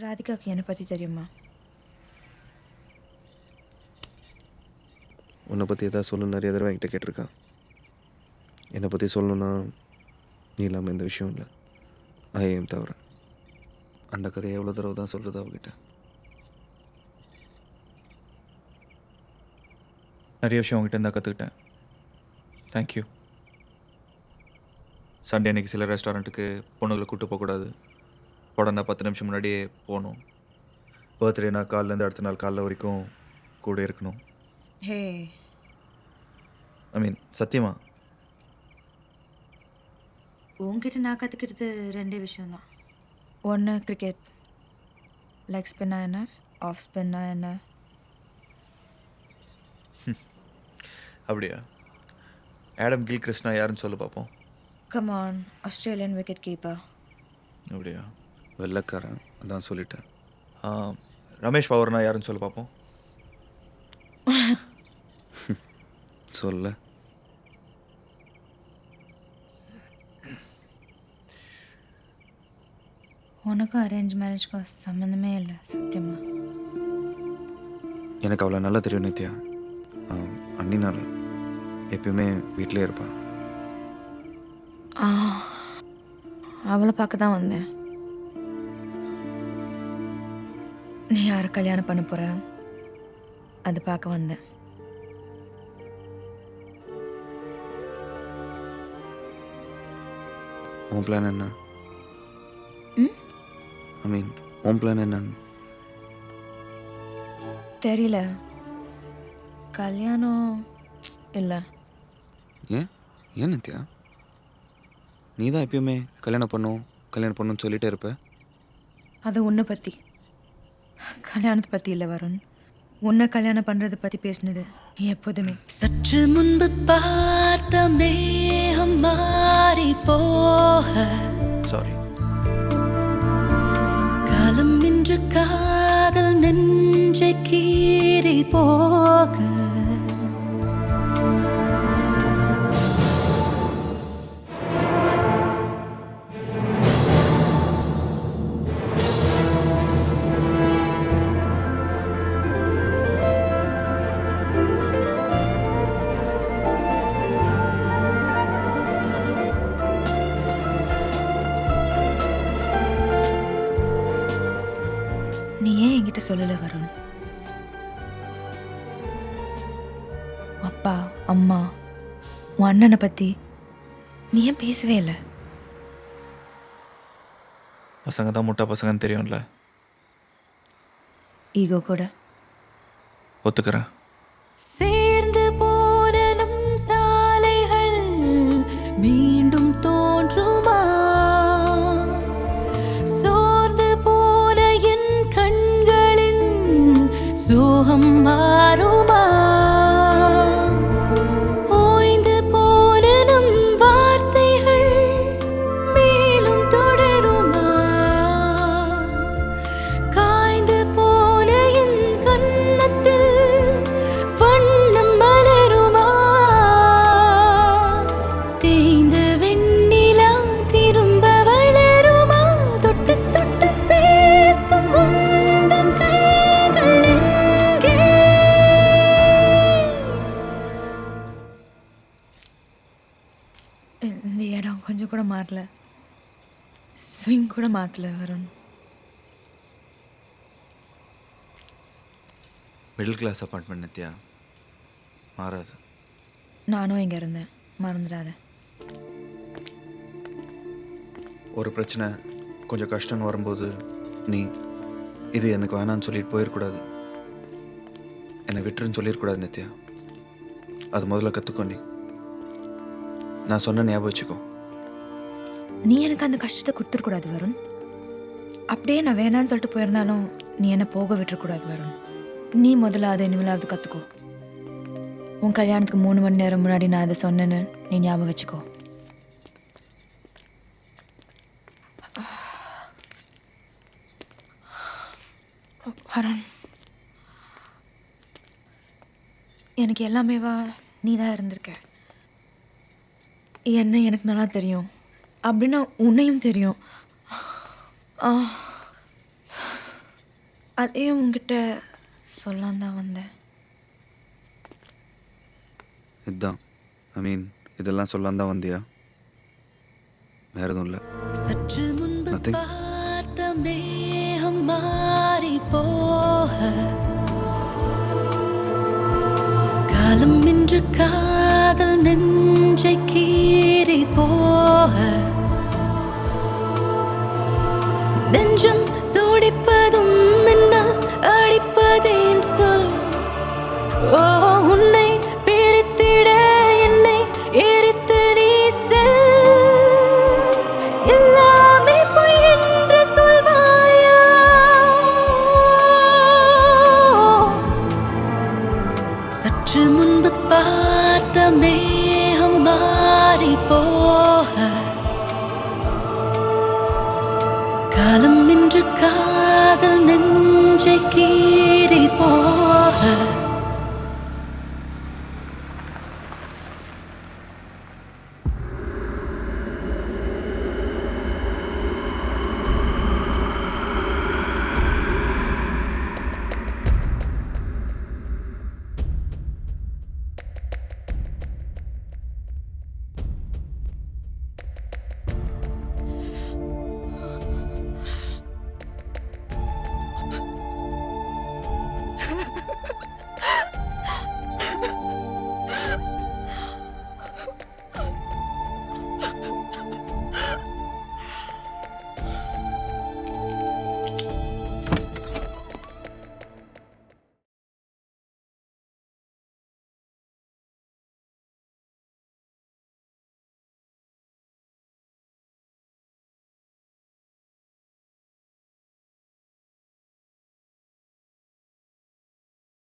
ராதிகாவுக்கு என்னை பற்றி தெரியுமா? உன்னை பற்றி எதாவது சொல்லணும் நிறைய தடவை என்கிட்ட கேட்டிருக்கா. என்னை பற்றி சொல்லணுன்னா நீ இல்லாமல் எந்த விஷயம் இல்லை. ஐயம் தவிர அந்த கதையை எவ்வளோ தடவை தான் சொல்கிறது அவகிட்ட. நிறைய விஷயம் உங்ககிட்ட இருந்தால் கற்றுக்கிட்டேன். தேங்க்யூ. சண்டே அன்றைக்கி சில ரெஸ்டாரண்ட்டுக்கு பொண்ணுங்களை கூப்பிட்டு போகக்கூடாது. உடனே 10 நிமிஷம் முன்னாடியே போகணும். பர்த்டேனா காலிலேருந்து அடுத்த நாள் காலைல வரைக்கும் கூட இருக்கணும். ஹே, ஐ மீன் சத்தியமா. உங்ககிட்ட நான் கற்றுக்கிட்டது 2 விஷயம்தான். ஒன்று கிரிக்கெட், லெக் ஸ்பின்னா என்ன, ஆஃப் ஸ்பின்னா என்ன. அப்படியா? ஆடம் கில் கிறிஸ்னா யாருன்னு சொல்லு பார்ப்போம். Come on, Australian wicket keeper. அப்படியா? வெள்ளைக்காரன் அதான் சொல்லிட்டேன். ரமேஷ் பவர்னா யாருன்னு சொல்லு பார்ப்போம். சொல்ல உனக்கும் அரேஞ்ச் மேரேஜ்க்கும் சம்மந்தமே இல்லை சத்தியமா. எனக்கு அவ்வளோ நல்லா தெரியும் நித்யா. அண்ணினால எப்பயுமே வீட்டிலே இருப்பாள். அவளை பார்க்க தான் வந்தேன். நீ யாரை கல்யாணம் பண்ண போற அது பார்க்க வந்தேன். உன் பிளான் என்ன? ஐ மீன் உன் பிளான் என்னன்னு தெரியல. கல்யாணம் இல்லை. ஏன் ஏன் நித்யா? நீ தான் எப்பயுமே கல்யாணம் பண்ணுன்னு சொல்லிட்டே இருப்ப. அது உன்னை பற்றி, கல்யாணத்தை பற்றி இல்லை வருண். உன்னை கல்யாணம் பண்ணுறதை பற்றி பேசினது எப்போதுமே. சற்று முன்பு பார்த்த மேகம் மாறி போக, சாரி. காலம் இன்று காதல் நெஞ்சை கீறி போக, நீ ஏன் என்கிட்ட சொல்லலை வருண்? அப்பா அம்மா உன் அண்ணனை பற்றி நீ ஏன் பேசவே இல்லை? பசங்க தான் முட்டா பசங்கன்னு தெரியும்ல. ஈகோ கூட. ஒத்துக்கிறேன். சேர்ந்து போன நம் சாலைகள் மீண்டும் தோன்றுமா? சோர்ந்து போன என் கண்களின் சோகம் மாறுமா? ஓய்ந்து போன நம் வார்த்தைகள் மேலும் தொடருமா? காய்ந்து போன என் கன்னத்தில் வண்ணம் மலருமா? தேய்ந்த வெண்ணிலா திரும்ப வளருமா? தொட்டு தொட்டு பேசும் உந்தன் கைகள் எங்கே? இந்த இடம் கொஞ்சம் கூட மாறல, ஸ்விங் கூட மாற்றல Varun. Middle class apartment Nithya, மாறாது. நானும் இங்கே இருந்தேன், மறந்துடாத. ஒரு பிரச்சனை கொஞ்சம் கஷ்டம்னு வரும்போது நீ இது எனக்கு வேணான்னு சொல்லிட்டு போயிடக்கூடாது. என்னை விட்டுருன்னு சொல்லிடக்கூடாது நித்யா. அது முதல்ல கற்றுக்கோ. நீ நான் சொன்ன ஞாபகம் வச்சுக்கோ. நீ எனக்கு அந்த கஷ்டத்தை கொடுத்துடக்கூடாது வருண். அப்படியே நான் வேணான்னு சொல்லிட்டு போயிருந்தாலும் நீ என்னை போக விட்டுறக்கூடாது வருண். நீ முதல்ல அதை இனிமேலாவது கற்றுக்கோ. உன் கல்யாணத்துக்கு 3 மணி நேரம் முன்னாடி நான் அதை சொன்னேன்னு நீ ஞாபகம் வச்சுக்கோ. வருண், எனக்கு எல்லாமேவா நீ தான் இருந்திருக்க. என்ன எனக்கு நல்லா தெரியும், அப்படின்னா உன்னையும் தெரியும். அதையும் உங்ககிட்ட சொல்லான் தான் வந்தேன். இதுதான் ஐ மீன் இதெல்லாம் சொல்லாம தான் வந்தியா? வேற எதுவும் இல்லை. சற்று முன்பு Nothing. பார்த்த மேகம் மாறி போக காலம் இன்று காதல் நெஞ்சை